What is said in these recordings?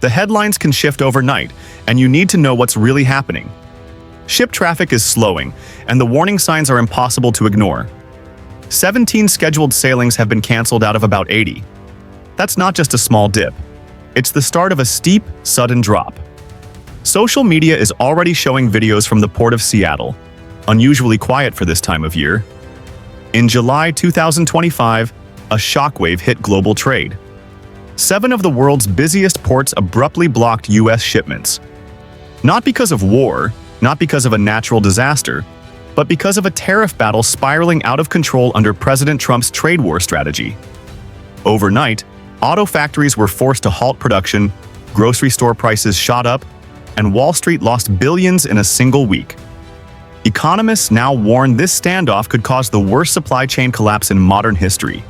The headlines can shift overnight, and you need to know what's really happening. Ship traffic is slowing, and the warning signs are impossible to ignore. 17 scheduled sailings have been canceled out of about 80. That's not just a small dip. It's the start of a steep, sudden drop. Social media is already showing videos from the port of Seattle, unusually quiet for this time of year. In July 2025, a shockwave hit global trade. 7 of the world's busiest ports abruptly blocked U.S. shipments. Not because of war, not because of a natural disaster, but because of a tariff battle spiraling out of control under President Trump's trade war strategy. Overnight, auto factories were forced to halt production, grocery store prices shot up, and Wall Street lost billions in a single week. Economists now warn this standoff could cause the worst supply chain collapse in modern history.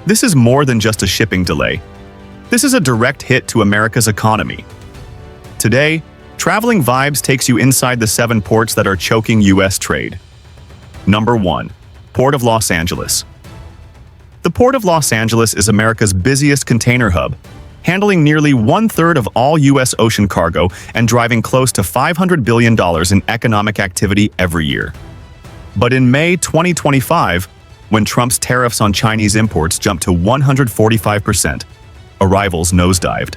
This is more than just a shipping delay. This is a direct hit to America's economy. Today, Traveling Vibes takes you inside the 7 ports that are choking U.S. trade. Number 1. Port of Los Angeles. The Port of Los Angeles is America's busiest container hub, handling nearly 1/3 of all U.S. ocean cargo and driving close to $500 billion in economic activity every year. But in May 2025, when Trump's tariffs on Chinese imports jumped to 145%, arrivals nosedived.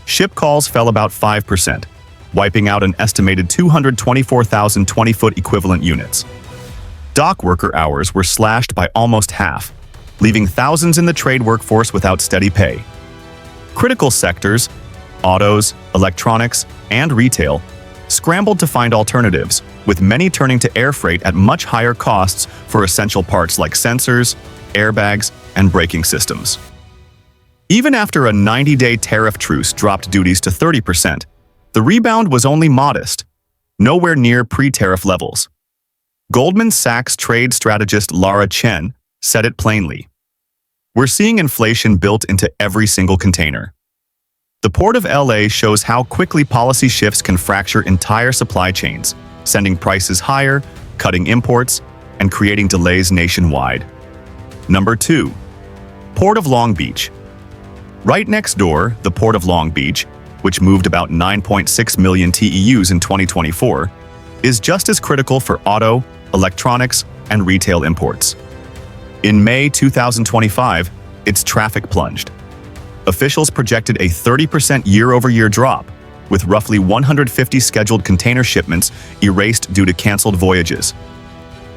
Ship calls fell about 5%, wiping out an estimated 224,000 20-foot equivalent units. Dock worker hours were slashed by almost half, leaving thousands in the trade workforce without steady pay. Critical sectors, autos, electronics, and retail, scrambled to find alternatives, with many turning to air freight at much higher costs for essential parts like sensors, airbags, and braking systems. Even after a 90-day tariff truce dropped duties to 30%, the rebound was only modest, nowhere near pre-tariff levels. Goldman Sachs trade strategist Laura Chen said it plainly. We're seeing inflation built into every single container. The Port of LA shows how quickly policy shifts can fracture entire supply chains, sending prices higher, cutting imports, and creating delays nationwide. Number 2. Port of Long Beach. Right next door, the Port of Long Beach, which moved about 9.6 million TEUs in 2024, is just as critical for auto, electronics, and retail imports. In May 2025, its traffic plunged. Officials projected a 30% year-over-year drop, with roughly 150 scheduled container shipments erased due to canceled voyages.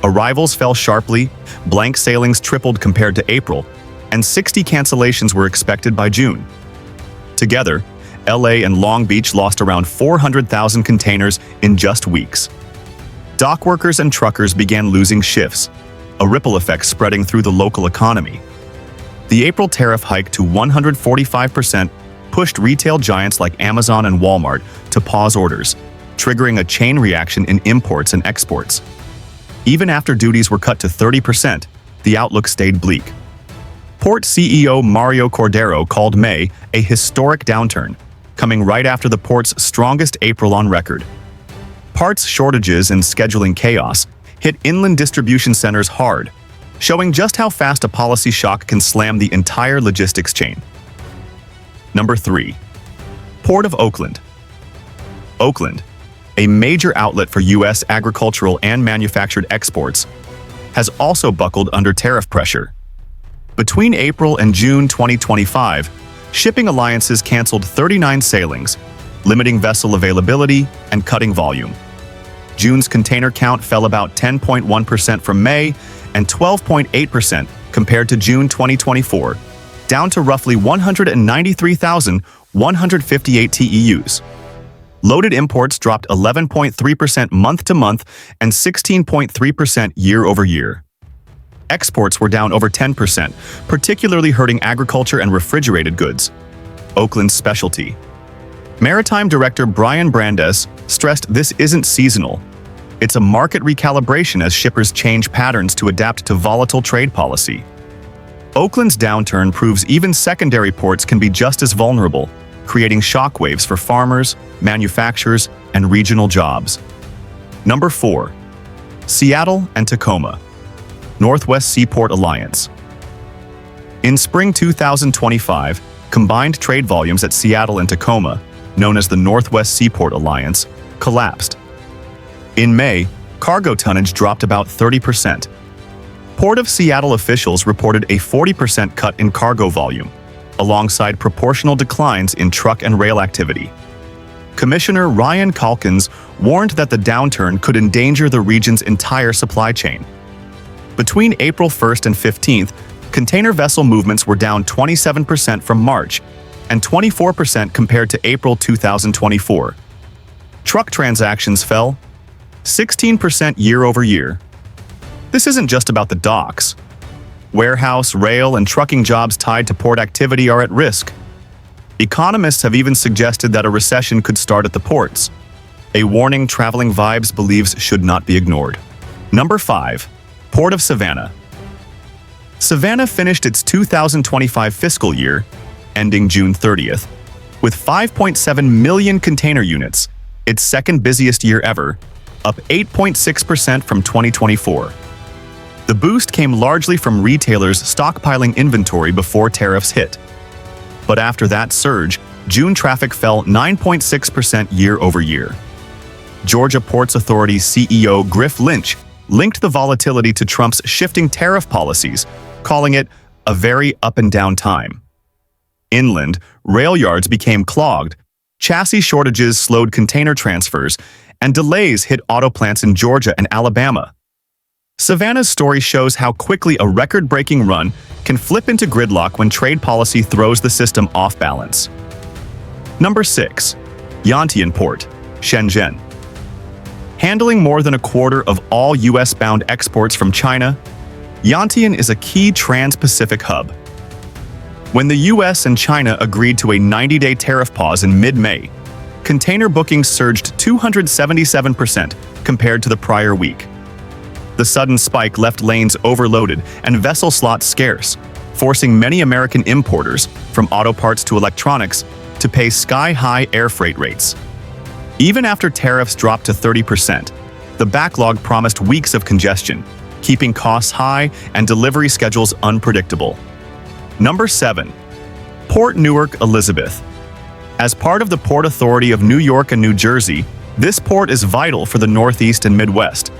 Arrivals fell sharply, blank sailings tripled compared to April, and 60 cancellations were expected by June. Together, LA and Long Beach lost around 400,000 containers in just weeks. Dock workers and truckers began losing shifts, a ripple effect spreading through the local economy. The April tariff hike to 145% pushed retail giants like Amazon and Walmart to pause orders, triggering a chain reaction in imports and exports. Even after duties were cut to 30%, the outlook stayed bleak. Port CEO Mario Cordero called May a historic downturn, coming right after the port's strongest April on record. Parts shortages and scheduling chaos hit inland distribution centers hard, showing just how fast a policy shock can slam the entire logistics chain. Number 3. Port of Oakland. Oakland, a major outlet for U.S. agricultural and manufactured exports, has also buckled under tariff pressure. Between April and June 2025, shipping alliances canceled 39 sailings, limiting vessel availability and cutting volume. June's container count fell about 10.1% from May and 12.8% compared to June 2024, down to roughly 193,158 TEUs. Loaded imports dropped 11.3% month-to-month and 16.3% year-over-year. Exports were down over 10%, particularly hurting agriculture and refrigerated goods, Oakland's specialty. Maritime Director Brian Brandes stressed this isn't seasonal. It's a market recalibration as shippers change patterns to adapt to volatile trade policy. Oakland's downturn proves even secondary ports can be just as vulnerable, creating shockwaves for farmers, manufacturers, and regional jobs. Number 4. Seattle and Tacoma. Northwest Seaport Alliance. In spring 2025, combined trade volumes at Seattle and Tacoma, known as the Northwest Seaport Alliance, collapsed. In May, cargo tonnage dropped about 30%. Port of Seattle officials reported a 40% cut in cargo volume, alongside proportional declines in truck and rail activity. Commissioner Ryan Calkins warned that the downturn could endanger the region's entire supply chain. Between April 1st and 15th, container vessel movements were down 27% from March and 24% compared to April 2024. Truck transactions fell 16% year over year. This isn't just about the docks. Warehouse, rail, and trucking jobs tied to port activity are at risk. Economists have even suggested that a recession could start at the ports, a warning Traveling Vibes believes should not be ignored. Number 5. Port of Savannah. Savannah finished its 2025 fiscal year, ending June 30th, with 5.7 million container units, its second busiest year ever, up 8.6% from 2024. The boost came largely from retailers stockpiling inventory before tariffs hit. But after that surge, June traffic fell 9.6% year over year. Georgia Ports Authority CEO Griff Lynch linked the volatility to Trump's shifting tariff policies, calling it a very up-and-down time. Inland, rail yards became clogged, chassis shortages slowed container transfers, and delays hit auto plants in Georgia and Alabama. Savannah's story shows how quickly a record-breaking run can flip into gridlock when trade policy throws the system off balance. Number 6. Yantian Port, Shenzhen. Handling more than a quarter of all U.S.-bound exports from China, Yantian is a key trans-Pacific hub. When the U.S. and China agreed to a 90-day tariff pause in mid-May, container bookings surged 277% compared to the prior week. The sudden spike left lanes overloaded and vessel slots scarce, forcing many American importers, from auto parts to electronics, to pay sky-high air freight rates. Even after tariffs dropped to 30%, the backlog promised weeks of congestion, keeping costs high and delivery schedules unpredictable. Number 7. Port Newark Elizabeth. As part of the Port Authority of New York and New Jersey, this port is vital for the Northeast and Midwest.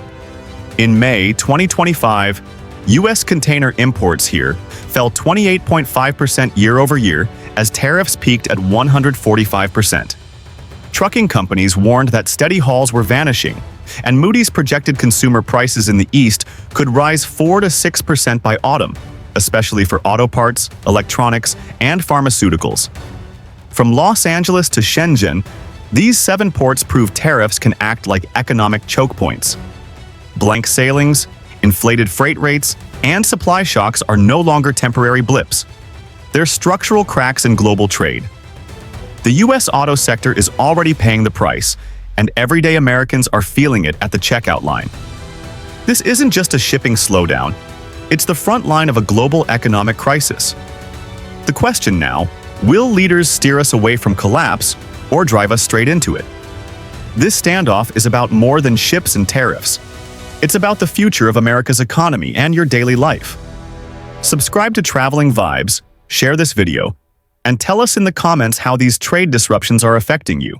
In May 2025, U.S. container imports here fell 28.5% year over year as tariffs peaked at 145%. Trucking companies warned that steady hauls were vanishing, and Moody's projected consumer prices in the East could rise 4 to 6% by autumn, especially for auto parts, electronics, and pharmaceuticals. From Los Angeles to Shenzhen, these 7 ports prove tariffs can act like economic choke points. Blank sailings, inflated freight rates, and supply shocks are no longer temporary blips. They're structural cracks in global trade. The U.S. auto sector is already paying the price, and everyday Americans are feeling it at the checkout line. This isn't just a shipping slowdown, it's the front line of a global economic crisis. The question now, will leaders steer us away from collapse or drive us straight into it? This standoff is about more than ships and tariffs. It's about the future of America's economy and your daily life. Subscribe to Traveling Vibes, share this video, and tell us in the comments how these trade disruptions are affecting you.